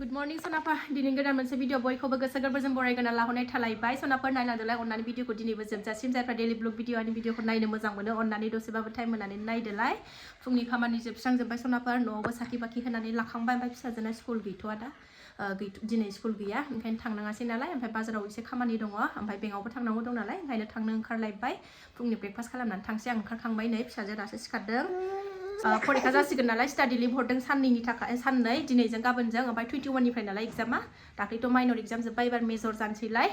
Good morning sonapa दिनै गोदान मोनसे भिडिअ बयखौबो गोसो गोरबोजों बरायगोना लाहरनाय थालायबाय सोनाफोर नायलांदोलाय अन्नानै भिडिअखौ दिनैबो जोबजासिम जायफ्रा डेलि ब्लग भिडिअनि भिडिअखौ नायनो मोजां मोनो अन्नानै दसेबाबो टाइम होनानै नायदोलाय फुंनि खामानि जोबस्रांजोब्बाय सोनाफोर न'आवबो साखि बाखि होनानै लाखांबाय ओमफ्राय फिसाजोना स्कुल गैथ'आ दा दिनै स्कुल गैया ओंखायनो थांनाङासै नालाय ओमफ्राय बाजाराव एसे खामानि दङ ओमफ्राय बेंकआवबो थांनांगौ दं नालाय ओंखायनो थांनो ओंखारलायबाय फुंनि ब्रेकफास्ट खालामनानै थांसै आं ओंखारखांबाय नै फिसाजो दासो सिखारदों फरिखा जासिगोन नालाय स्टाडि लिभ हरदों साननैनि थाखाय साननै दिनैजों गाबोनजों ओमफ्राय 21 निफ्राय नालाय एग्जामा दाख्लैथ' माइनर एग्जाम जोब्बाय एबार मेजर जानोसैलाय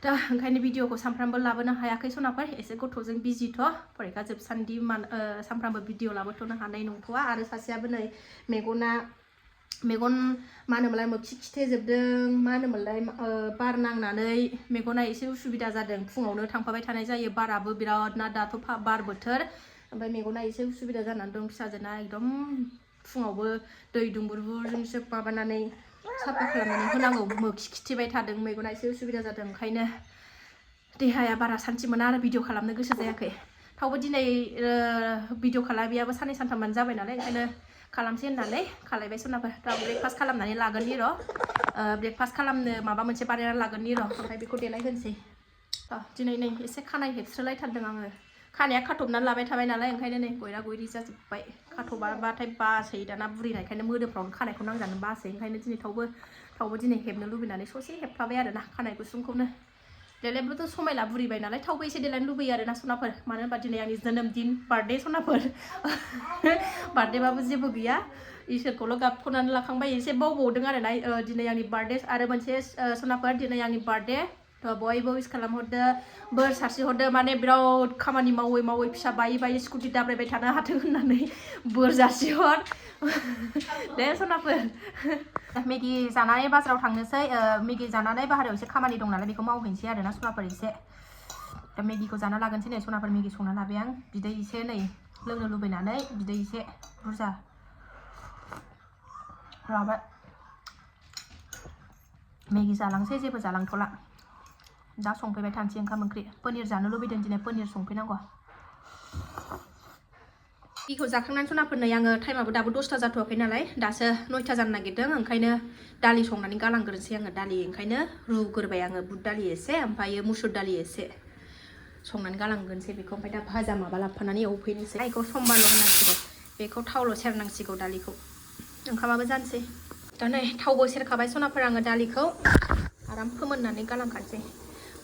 दा ओंखायनो भिडिअखौ सानफ्रामबो लाबोनो हायाखै सनाफोर एसे गथ'जों बिजिथ' फरिखा जोबसान्दि सानफ्रामबो भिडिअ लाबोथ'नो हानाय नंथ'आ आरो सासेयाबो नै मेगन मा होनोमोनलाय मोखि खिथेजोबदों मा होनोमोनलाय बार नांनानै मेगना एसे उसुबिदा जादों फुङावनो थांफाबाय थानाय जायो बाराबो बिराद ना दाथ' बार बोथोर ओमफ्राय मेगना एसे उसुबिदा जानानै दं फिसाजोना एकदम फुङावबो दै दुंबुरबुरजोंसो माबानानै साफा खालामनानै होनांगौ मोखि खिथिबाय थादों मेगना एसे उसुबिदा जादों ओंखायनो देहाया बारा सान्थि मोना आरो भिडिअ खालामनो गोसो जायाखै थावबो दिनै भिडिअ खालामैयाबो साननै सानथामानो जाबाय नालाय ओंखायनो खालामसै होननानै खालायबाय सोनाफोर दा ब्रेकफास्ट खालामनानै लागोननि र' ब्रेकफास्ट खालामनो माबा मोनसे बानायनानै लागोननि र' ओमफ्राय बेखौ देलाय होनोसै दिनै नै एसे खानाय हेबस्रोलायथारदों आङो खानाया खाथबनानै लाबाय थाबाय नालाय ओंखायनो नै गयरा गयरि जाजोब्बाय खाथ'बाथाय बासै दाना बुरिनायखायनो मोदोमफ्रावनो खानायखौ नांजानो बासै ओंखायनो दिनै थावबो दिनै हेबनो लुबैनानै ससे हेबफाबाय आरो ना खानाय गुसुंखौनो देलायबोथ' समायला बुरिबाय नालाय थावबो एसे देलायनो लुबैयो आरो ना सनाफोर मानो होनबा दिनै आंनि जोनोमदिन बार्थडे सनाफोर बार्थडेबाबो जेबो गैया इसोरखौल' गाबख'नानै लाखांबाय एसे बावबावदों आरो ना दिनै आंनि बार्थडे आरो मोनसे सनाफोर दिनै आंनि बार्थडे बयबो उइस खालामहरदो बोर सारस्रिहरदो माने बिराद खामानि मावै फिसा बायै स्कुटि दाब्रायबाय थानो हाथों होननानै बोर जासिहर दे सनाफोर मेगि जानानै बाजाराव थांनोसै मेगि जानानै बाहेरायाव एसे खामानि दं नालाय बेखौ मावहैनोसै आरो ना सनाफोर एसे दा मेगिखौ जाना लागोनसै नै सनाफोर मेगि संना लाबाय आं बिदै एसे नै लोंनो लुबैनानै बिदै एसे बुरजा लाबाय मेगि जालांसै जेबो जालांथ'ला दा संफैबाय थानोसै ओंखाम ओंख्रि पनिर जानो लुबैदों दिनै पनिर संफैनांगौ मेगिखौ जाखांनानै सनाफोर नै आङो टाइमाबो दाबो 10ता जाथ'वाखै नालाय दासो 9ता जानो नागिरदों ओंखायनो दालि संनानै गालांग्रोनोसै आङो दालि ओंखायनो रुग्रोबाय आङो बुट दालि एसे ओमफ्रायो मुसुर दालि एसे संनानै गालांग्रोनोसै बेखौ ओमफ्राय दा भाजा माबा लाफानानै एवफैनोसै बेखौ समबारल' होनांसिगौ बेखौ थावल' सेरनांसिगौ दालिखौ ओंखामाबो जानोसै दा नै थावबो सेरखाबाय सनाफोर आङो दालिखौ आराम फोमोननानै गालांखानोसै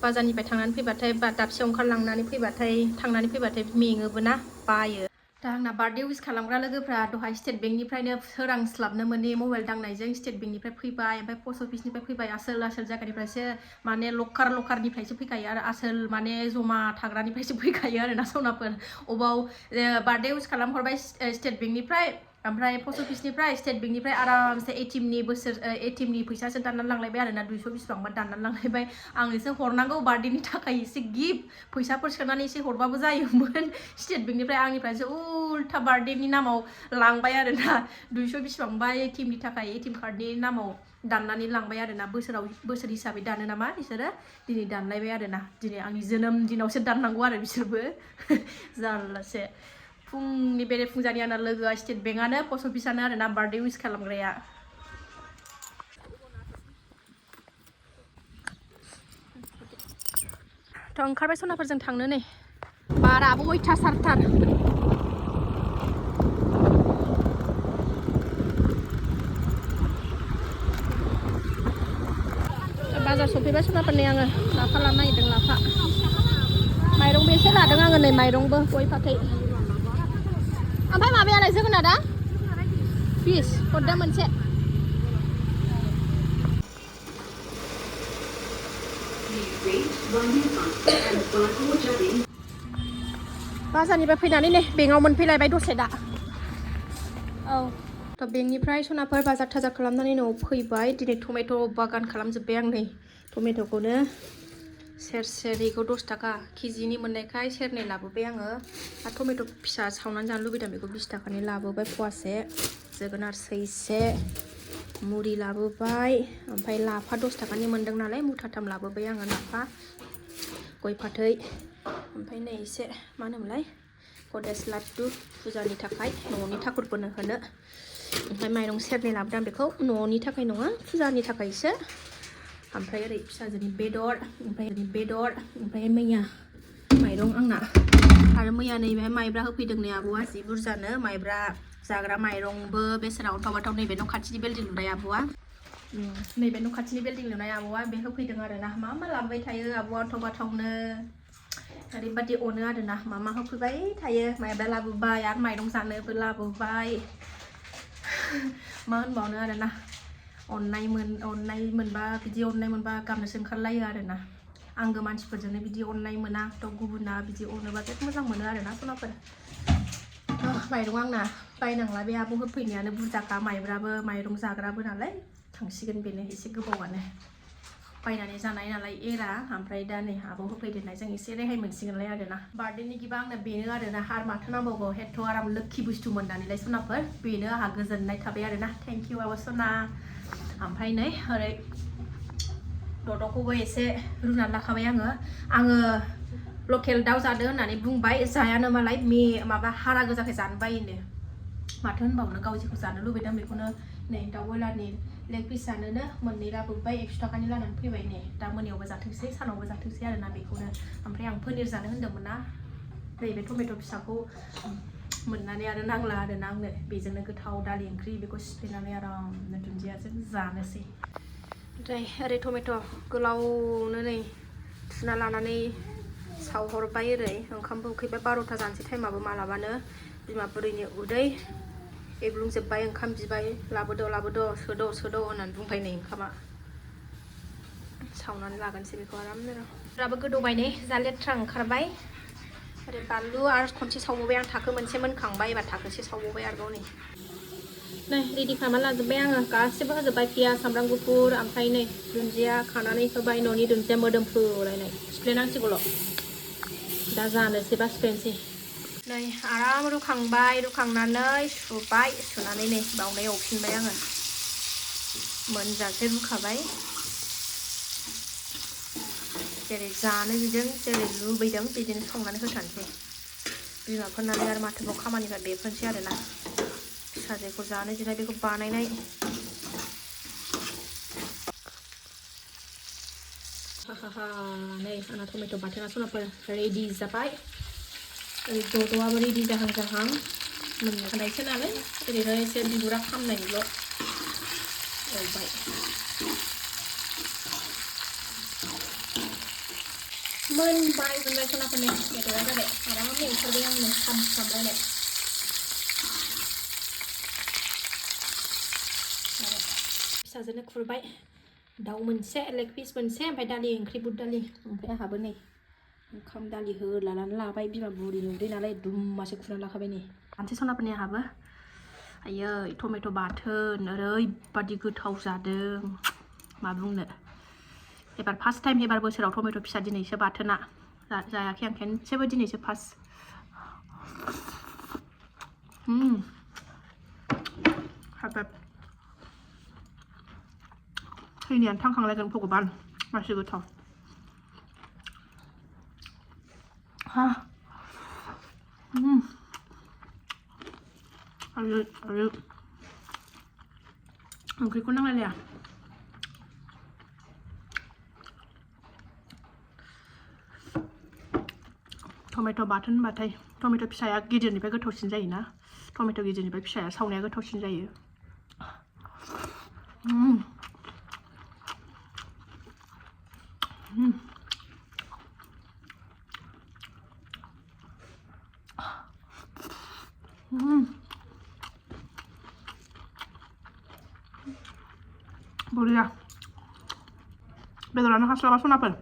बाजारनिफ्राय थांनानै फैबाथाय दाबसेयाव ओंखारलांनानै फैबाथाय थांनानै फैबाथाय मेङोबो ना बायो दा आंना बार्थडे उइस खालामग्रा लोगोफ्रा दहाय स्टेट बेंकनिफ्रायनो सोरांस्लाबनो मोनि मबाइल दांनायजों स्टेट बेंकनिफ्राय फैबाय ओमफ्राय पस्ट अफिसनिफ्राय फैबाय आसोल जायगानिफ्रायसो माने लकारनिफ्रायसो फैखायो आरो आसोल माने जमा थाग्रानिफ्रायसो फैखायो आरो ना सनाफोर अबाव बार्थडे उइस खालामहरबाय स्टेट बेंकनिफ्राय ओमफ्राय पस्ट अफिसनिफ्राय स्टेट बेंकनिफ्राय आरामसे एटिएमनि फैसासो दाननानै लांलायबाय आरो ना 200 बेसेबांबा दाननानै लांलायबाय आंनोसो हरनांगौ बार्थडेनि थाखाय एसे गिफ्ट फैसाफोर सोनानै एसे हरबाबो जायोमोन स्टेट बेंकनिफ्राय आंनिफ्रायसो उल्था बार्थडेनि नामाव लांबाय आरो ना 200 बेसेबांबा एटिएमनि थाखाय एटिएम कार्डनि नामाव दाननानै लांबाय आरो ना बोसोर हिसाबै दानो नामा बिसोरो दिनै दानलायबाय आरो ना दिनै आंनि जोनोम दिनावसो दाननांगौ आरो बिसोरबो जारलासो फुंनि बेरेफुंजानि आंना लोगोआ स्टेट बेंकआनो पस्ट अफिसानो आरो ना बार्थडे उइस खालामग्राया थ' ओंखारबाय सनाफोरजों थांनो नै बाराबो अयथासारथार बाजार सफैबाय सनाफोरनि आङो लाफा लानो नागिरदों लाफा माइरंबो एसे लादों आङो नै माइरंबो गय फाथै ओमफ्राय माबायालाय जोगोनारा 20 हरदो मोनसे बाजारनिफ्राय फैनानै नै बेंकआव मोनफैलायबाय दसे दा औ थ' बेंकनिफ्राय सनाफोर बाजार थाजार खालामनानै न'आव फैबाय दिनै टमेट' बागान खालामजोब्बाय आं नै टमेट'खौनो सेरसेनिखौ 10 थाखा केजिनि मोननायखाय सेरनै लाबोबाय आङो आरो टमेट' फिसा सावनानै जानो लुबैदों बेखौ 20 थाखानि लाबोबाय फवासे जोगोनार सैसे मुरि लाबोबाय ओमफ्राय लाफा 10 थाखानि मोनदों नालाय मुथाथाम लाबोबाय आङो लाफा गय फाथै ओमफ्राय नै एसे मा होनोमोनलाय गदेस लाड्डु फुजानि थाखाय न'नि ठाकुरफोरनो होनो ओमफ्राय माइरं सेरनै लाबोदों बेखौ न'नि थाखाय नङा फुजानि थाखायसो ओमफ्राय ओरै फिसाजोनि बेदर ओमफ्राय मैया माइरं आंना आरो मैया नैबेहाय माइब्रा होफैदों नै आब'आ जि बुरजानो माइब्रा जाग्रा माइरंबो बेसेरा अन्थाव नैबे न' खाथिनि बिल्डिं लुनाय आब'आ नैबे न' खाथिनि बिल्डिं लुनाय आब'आ बे होफैदों आरो ना मा लाबोबाय थायो आब'आ अन्थाव ओरैबादि अनो आरो ना मा होफैबाय थायो माइब्रा लाबोबाय आरो माइरं जानोबो लाबोबाय मा होनबावनो आरो ना अननाय मोनबा बिदि अननाय मोनबा गाबनोसो ओंखारलायो आरो ना आंगो मानसिफोरजोंनो बिदि अननाय मोना थ' गुबुना बिदि अनोबा जोबोद मोजां मोनो आरो ना सनाफोर माइरं आंना बायनांला बे आब' होफैनायानो बुरजाखा माइब्राबो माइरं जाग्राबो नालाय थांसिगोन बेनो एसे गोबावानो बायनानै जानाय नालाय एरा ओमफ्राय दा नै आब' होफैदेरनायजों एसे रेहाय मोनसिगोनलाय आरो ना बार्थडेनि गिबा आंना बेनो आरो ना आरो माथो नांबावगौ हेथ' आराम लोखि बुस्थु मोननानैलाय सनाफोर बेनो आंहा गोजोननाय थाबाय आरो ना थेंक इउ आब' सना ओमफ्राय नै ओरै ददखौबो एसे रुनानै लाखाबाय आङो लकेल दाउ जादो होननानै बुंबाय जायानो मालाय माबा हारा गोजाखै जानो बायोनो माथो होनबावनो गाव जेखौ जानो लुबैदों बेखौनो नै दाउ बयलारनि लेग पिस जानोनो मोननै लाबोबाय 100 थाखानि लानानै फैबाय नै दा मोनायावबो जाथोंसै सानावबो जाथोंसै आरो ना बेखौनो ओमफ्राय आं पनिर जानो होन्दोंमोन ना नैबे टमेट' फिसाखौ मोननानै आरो नांला आरो ना आंनो बेजोंनो गोथाव दालि ओंख्रि बेखौ सिफ्लेनानै आरामनो दुन्दियाजों जानोसै ओमफ्राय ओरै टमेट' गोलावनो नै थुना लानानै सावहरबाय ओरै ओंखामबो उखैबाय 12था जानोसै टाइमाबो मालाबानो बिमा बुरैनि उदै एग्लुंजोब्बाय ओंखाम बिबाय लाबोद' सोद' होननानै बुंबाय नै ओंखामा सावनानै लागोनसै बेखौ आरामनो राबो गोदौबाय नै जा लेथ्रा ओंखारबाय ओरै बानलु आरो खनसे सावबावबाय आं थाखो मोनसे मोनखांबाय एबार थाखोसे सावबावबाय आरोबाव नै रेडि खालामना लाजोब्बाय आङो गासिबो होजोब्बाय पियाज सामब्राम गुफुर ओमफ्राय नै दुन्दिया खानानै होबाय न'नि दुन्दिया मोदोमफ्रुलायनाय सिफ्लेनांसिगौल' दा जानोसैबा सिफ्लेनोसै नै आराम रुखांनानै सुनानै नै बावनो एवफिनबाय आङो मोनजासे रुखाबाय जेरै जानो बिदों जेरै लुबैदों बिदिनो संनानै होथारनोसै बिमाफोरनालाय आरो माथोबाव खामानिफ्रा बेफोरनोसै आरोना फिसाजोखौ जानो दिनाय बेखौ बानायनाय नै आंना टमेट' बाथोना सनाफोर रेडि जाबाय ओरै दद'आबो रेडि जाहां मोननायसो नालाय ओरैनो एसे बिगुरा खामनायनिल' एवबाय मोनबाय सनाफोरनि बेदरा जाबाय आरामै ओंखारबाय आंनो खामफ्रामलायनाय फिसाजोनो खुरबाय दाउ मोनसे लेग पिस मोनसे ओमफ्राय दालि ओंख्रि बुद दालि ओमफ्राय आंहाबो नै ओंखाम दालि होलानानै लाबाय बिमा बुरिनि उदै नालाय दुम्मासो खुरनानै लाखाबाय नै मोनसे सनाफोरनि आंहाबो आयै टमेट' बाथोन ओरैबादि गोथाव जादों मा बुंनो एबार फार्स्ट टाइम एबार बोसोराव टमेट' फिसा दिनैसो बाथोना जायाखै आं खेनसेबो दिनैसो फार्स्ट हाबाब थैनायानो थांखांलायगोन भगबान मासि गोथाव आरो ओंख्रिखौ नांलायलाया टमेट' बाथोन होनबाथाय टमेट' फिसाया गिदिरनिफ्राय गोथावसिन जायोना टमेट' गिदिरनिफ्राय फिसाया सावनाया गोथावसिन जायो बरिया बेदरानो हास्लाबा सनाफोर